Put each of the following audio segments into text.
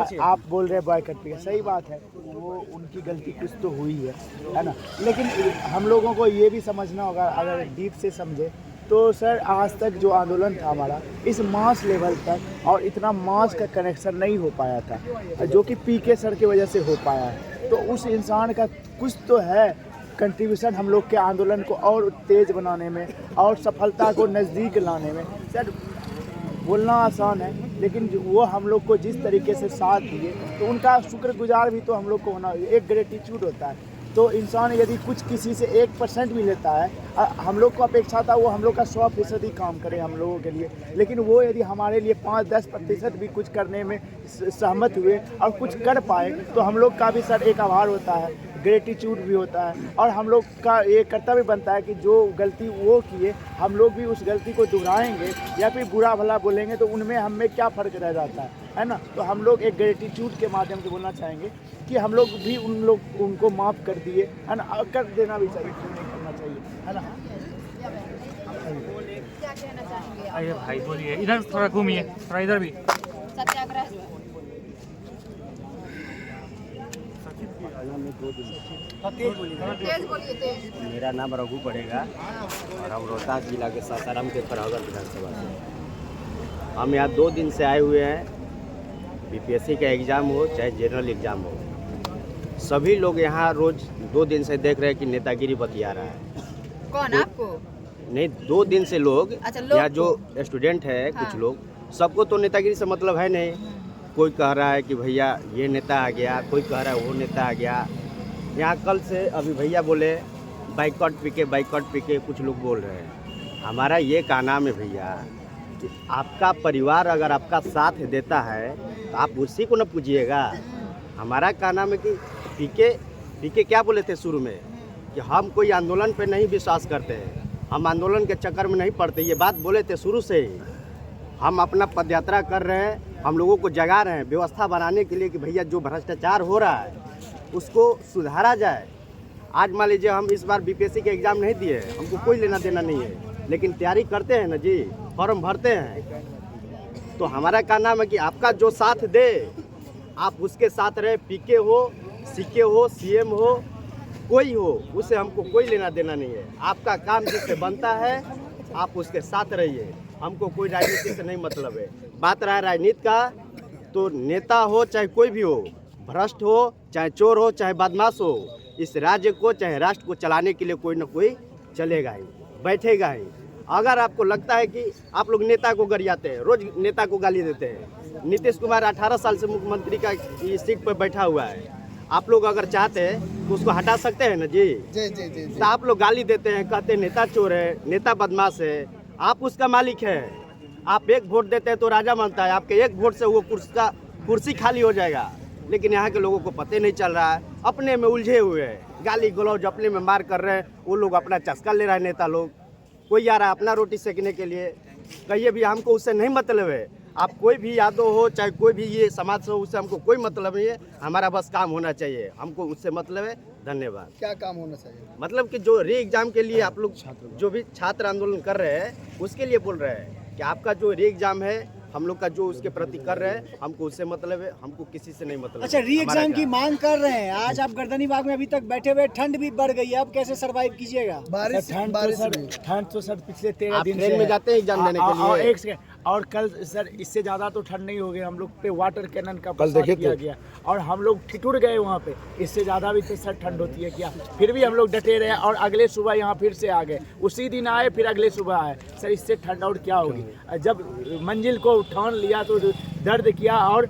आप बोल रहे हैं बॉयकट पे, सही बात है, वो उनकी गलती कुछ तो हुई है ना। लेकिन हम लोगों को ये भी समझना होगा, अगर डीप से समझे तो सर आज तक जो आंदोलन था हमारा इस मास लेवल तक और इतना मास का कनेक्शन नहीं हो पाया था जो कि पीके सर की वजह से हो पाया है। तो उस इंसान का कुछ तो है कंट्रीब्यूशन हम लोग के आंदोलन को और तेज़ बनाने में और सफलता को नज़दीक लाने में। सर बोलना आसान है, लेकिन वो हम लोग को जिस तरीके से साथ दिए तो उनका शुक्रगुजार भी तो हम लोग को होना, एक ग्रेटिट्यूड होता है। तो इंसान यदि कुछ किसी से 1% भी लेता है, हम लोग को अपेक्षा था वो हम लोग का 100% काम करे हम लोगों के लिए, लेकिन वो यदि हमारे लिए 5-10% भी कुछ करने में सहमत हुए और कुछ कर पाए तो हम लोग का भी सर एक आभार होता है, ग्रेटिट्यूड भी होता है। और हम लोग का ये कर्तव्य बनता है कि जो गलती वो किए हम लोग भी उस गलती को दोहराएंगे या फिर बुरा भला बोलेंगे तो उनमें हमें क्या फ़र्क रह जाता है ना। तो हम लोग एक ग्रेटिट्यूड के माध्यम से बोलना चाहेंगे कि हम लोग भी उनको माफ़ कर दिए है ना, कर देना भी चाहिए, क्यों नहीं करना चाहिए, है ना। क्या कहना चाहेंगे? आइए भाई बोलिए, इधर थोड़ा घूमिए, थोड़ा इधर भी। सत्याग्रह जो है तेज बोलिए, तेज। मेरा नाम रघु पड़ेगा और हम रोहतास जिला के सासाराम के फरहगर विधानसभा से। हम यहाँ 2 दिन से आए हुए हैं। बीपीएससी का एग्ज़ाम हो चाहे जनरल एग्ज़ाम हो, सभी लोग यहाँ रोज़ 2 दिन से देख रहे हैं कि नेतागिरी बतिया रहा है। कौन आपको? नहीं, 2 दिन से लोग अच्छा, लोग यहाँ जो स्टूडेंट है हाँ। कुछ लोग, सबको तो नेतागिरी से मतलब है नहीं। कोई कह रहा है कि भैया ये नेता आ गया, कोई कह रहा है वो नेता आ गया। यहाँ कल से अभी भैया बोले बाइकॉट पीके कुछ लोग बोल रहे हैं। हमारा ये कहना है भैया कि आपका परिवार अगर आपका साथ देता है तो आप उसी को न पूजिएगा। हमारा कहना है कि पीके क्या बोले थे शुरू में कि हम कोई आंदोलन पे नहीं विश्वास करते हैं, हम आंदोलन के चक्कर में नहीं पड़ते। ये बात बोले थे शुरू से ही। हम अपना पदयात्रा कर रहे हैं, हम लोगों को जगा रहे हैं व्यवस्था बनाने के लिए कि भैया जो भ्रष्टाचार हो रहा है उसको सुधारा जाए। आज मान लीजिए हम इस बार बीपीएससी के एग्ज़ाम नहीं दिए, हमको कोई लेना देना नहीं है, लेकिन तैयारी करते हैं ना जी, फॉर्म भरते हैं। तो हमारा कहना है कि आपका जो साथ दे आप उसके साथ रहे। पीके हो, सीके हो, सीएम हो, कोई हो, उससे हमको कोई लेना देना नहीं है। आपका काम जिससे बनता है आप उसके साथ रहिए, हमको कोई राजनीति से नहीं मतलब है। बात रहा राजनीति का, तो नेता हो चाहे कोई भी हो, भ्रष्ट हो चाहे चोर हो चाहे बदमाश हो, इस राज्य को चाहे राष्ट्र को चलाने के लिए कोई ना कोई चलेगा ही, बैठेगा ही। अगर आपको लगता है कि आप लोग नेता को गरियाते हैं, रोज नेता को गाली देते हैं। नीतीश कुमार 18 साल से मुख्यमंत्री का इस सीट पर बैठा हुआ है। आप लोग अगर चाहते हैं तो उसको हटा सकते हैं ना जी। जी। तो आप लोग गाली देते हैं, कहते हैं नेता चोर है, नेता बदमाश है। आप उसका मालिक है। आप एक वोट देते हैं तो राजा मानता है, आपके एक वोट से वो कुर्सी खाली हो जाएगा। लेकिन यहाँ के लोगों को पता नहीं चल रहा है, अपने में उलझे हुए हैं, गाली गलौज अपने में मार कर रहे हैं। वो लोग अपना चस्का ले रहा है नेता लोग। कोई आ रहा है अपना रोटी सेकने के लिए, कहिए भी हमको उससे नहीं मतलब है। आप कोई भी यादव हो चाहे कोई भी ये समाज से हो, उससे हमको कोई मतलब नहीं है। हमारा बस काम होना चाहिए, हमको उससे मतलब है। धन्यवाद। क्या काम होना चाहिए? मतलब कि जो री एग्ज़ाम के लिए आप लोग जो भी छात्र आंदोलन कर रहे हैं उसके लिए बोल रहे हैं कि आपका जो री एग्ज़ाम है हम लोग का जो उसके प्रति कर रहे हैं, हमको उससे मतलब है, हमको किसी से नहीं मतलब। अच्छा, री एग्जाम की मांग कर रहे हैं। आज आप गर्दनी बाग में अभी तक बैठे हुए, ठंड भी बढ़ गई है, अब कैसे सरवाइव कीजिएगा? ठंड तो सर पिछले 13 दिन ट्रेन में जाते हैं एग्जाम देने के लिए। और कल सर इससे ज़्यादा तो ठंड नहीं हो गई। हम लोग पे वाटर कैनन का प्रसार किया गया और हम लोग ठिठुर गए वहाँ पे। इससे ज़्यादा भी तो सर ठंड होती है क्या? फिर भी हम लोग डटे रहे और अगले सुबह यहाँ फिर से आ गए। उसी दिन आए फिर अगले सुबह आए। सर इससे ठंड और क्या होगी? जब मंजिल को ठान लिया तो दर्द किया और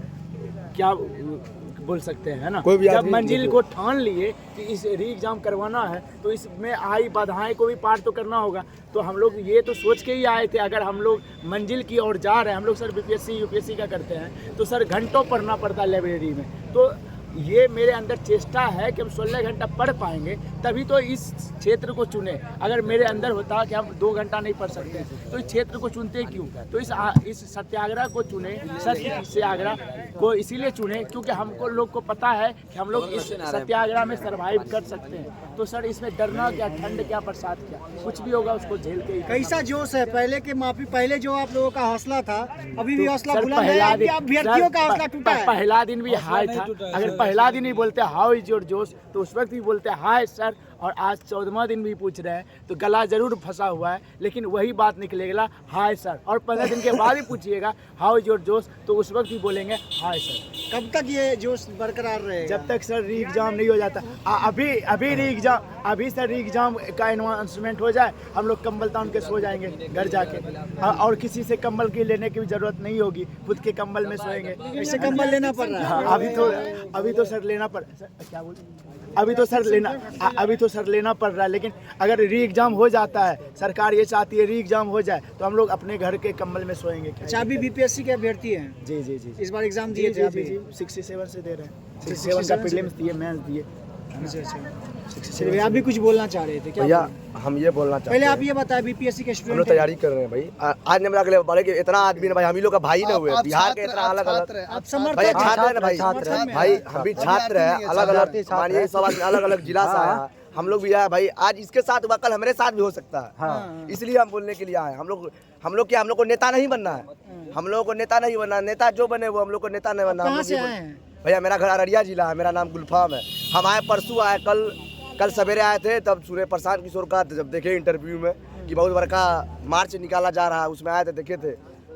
क्या बोल सकते हैं, है ना। जब मंजिल को ठान लिए कि इस री एग्जाम करवाना है तो इसमें आई बाधाएं को भी पार तो करना होगा। तो हम लोग ये तो सोच के ही आए थे, अगर हम लोग मंजिल की ओर जा रहे हैं, हम लोग सर बीपीएससी यूपीएससी का करते हैं तो सर घंटों पढ़ना पड़ता है लाइब्रेरी में। तो ये मेरे अंदर चेष्टा है कि हम 16 घंटा पढ़ पाएंगे, तभी तो इस क्षेत्र को चुने। अगर मेरे अंदर होता कि हम 2 घंटा नहीं पढ़ सकते तो इस क्षेत्र को चुनते क्यों? तो इस सत्याग्रह को चुने, सत्याग्रह को इसीलिए चुने क्योंकि हमको लोग को पता है कि हम लोग इस सत्याग्रह में सर्वाइव कर सकते हैं। तो सर इसमें डरना क्या, ठंड क्या, बरसात क्या, कुछ भी होगा उसको झेल के ही। कैसा जोश है पहले के माफी, पहले जो आप लोगों का हौसला था अभी भी हौसला सर, बुलंद है, आपके अभ्यर्थियों का हौसला टूटा है? पहला दिन भी हाय था। अगर पहला दिन ही बोलते हाउ इज योर जोश तो उस वक्त भी बोलते हाय सर, और आज 14वां दिन भी पूछ रहे हैं तो गला जरूर फंसा हुआ है, लेकिन वही बात निकलेगा हाय सर। और 15 दिन के बाद ही पूछिएगा हाउ इज योर जोश तो उस वक्त भी बोलेंगे हाय सर। कब तक ये जोश बरकरार रहेगा? जब तक सर री एग्जाम नहीं हो जाता। अभी री एग्जाम, अभी सर री एग्जाम का अनाउंसमेंट हो जाए, हम लोग कंबल तान के सो जाएंगे घर जाके, और किसी से कंबल की लेने की भी जरूरत नहीं होगी, खुद के कंबल में सोएंगे। इससे कंबल लेना पड़ रहा है? हाँ, अभी तो सर लेना पड़, क्या बोल, अभी तो सर लेना पड़ रहा है। लेकिन अगर री एग्जाम हो जाता है, सरकार ये चाहती है री एग्जाम हो जाए तो हम लोग अपने घर के कंबल में सोएंगे। अच्छा, अभी बीपीएससी के अभ्यर्थी हैं? जी जी जी, इस बार एग्जाम दिए थे? जी 67 से दे रहे हैं, 67 का प्रीलिम्स दिए, मेंस दिए। चलिए, आप भी कुछ बोलना चाह रहे थे क्या? भैया हम ये बोलना चाहते पहले हैं, आप ये बताएं, बीपीएससी के हम लोग स्टूडेंट तैयारी कर रहे हैं भाई। आज ने के लिए बोले कि इतना आदमी ना भाई, हम ही लोग का भाई ना हुए, बिहार के इतना अलग अलग आप समर्थन भाई हैं? छात्र है ना भाई, समर्थन में भाई हैं? हम भी छात्र है, अलग अलग मानिए सब आदमी अलग अलग जिला से आया है। हम लोग भी आए भाई, आज इसके साथ हुआ कल हमारे साथ भी हो सकता है, इसलिए हम बोलने के लिए आए। हम लोग को नेता नहीं बनना है, हम लोगों को नेता नहीं बनना, नेता जो बने वो, हम लोग को नेता नहीं बनना। कहाँ से आए हैं? भैया मेरा घर अररिया जिला है, मेरा नाम गुलफाम है। हम आए परसों आए, कल सवेरे आए थे, तब सूर्य प्रशांत किशोर का जब देखे इंटरव्यू में कि बहुत बड़ा मार्च निकाला जा रहा है, उसमें आए थे, देखे थे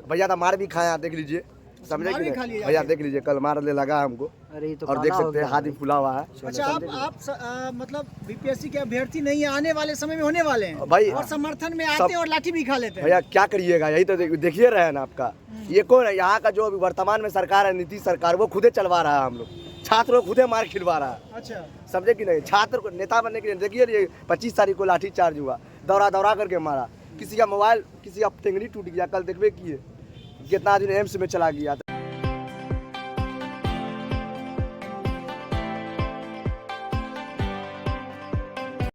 भैया, था मार भी खाया, देख लीजिए, समझे कि नहीं भैया, देख लीजिए कल मार ले लगा हमको, और देख सकते हैं हाथ भी फुला हुआ है। अच्छा, मतलब बीपीएससी के अभ्यर्थी नहीं है, आने वाले समय में होने वाले हैं भाई, और समर्थन में आते हैं और लाठी भी खा लेते हैं। भैया क्या करिएगा, यही तो देखिए रहे हैं ना आपका, ये कौन है यहाँ का जो अभी वर्तमान में सरकार है, नीतीश सरकार, वो खुदे चलवा रहा है, हम लोग छात्रों को खुदे मार खिलवा रहा है। अच्छा, समझे कि नहीं, छात्र को नेता बनने के लिए देखिए 25 तारीख को लाठी चार्ज हुआ, दौरा करके मारा, किसी का मोबाइल, किसी का टेंगड़ी टूट गया, कल देखबे किए कितना आदमी एम्स में चला गया।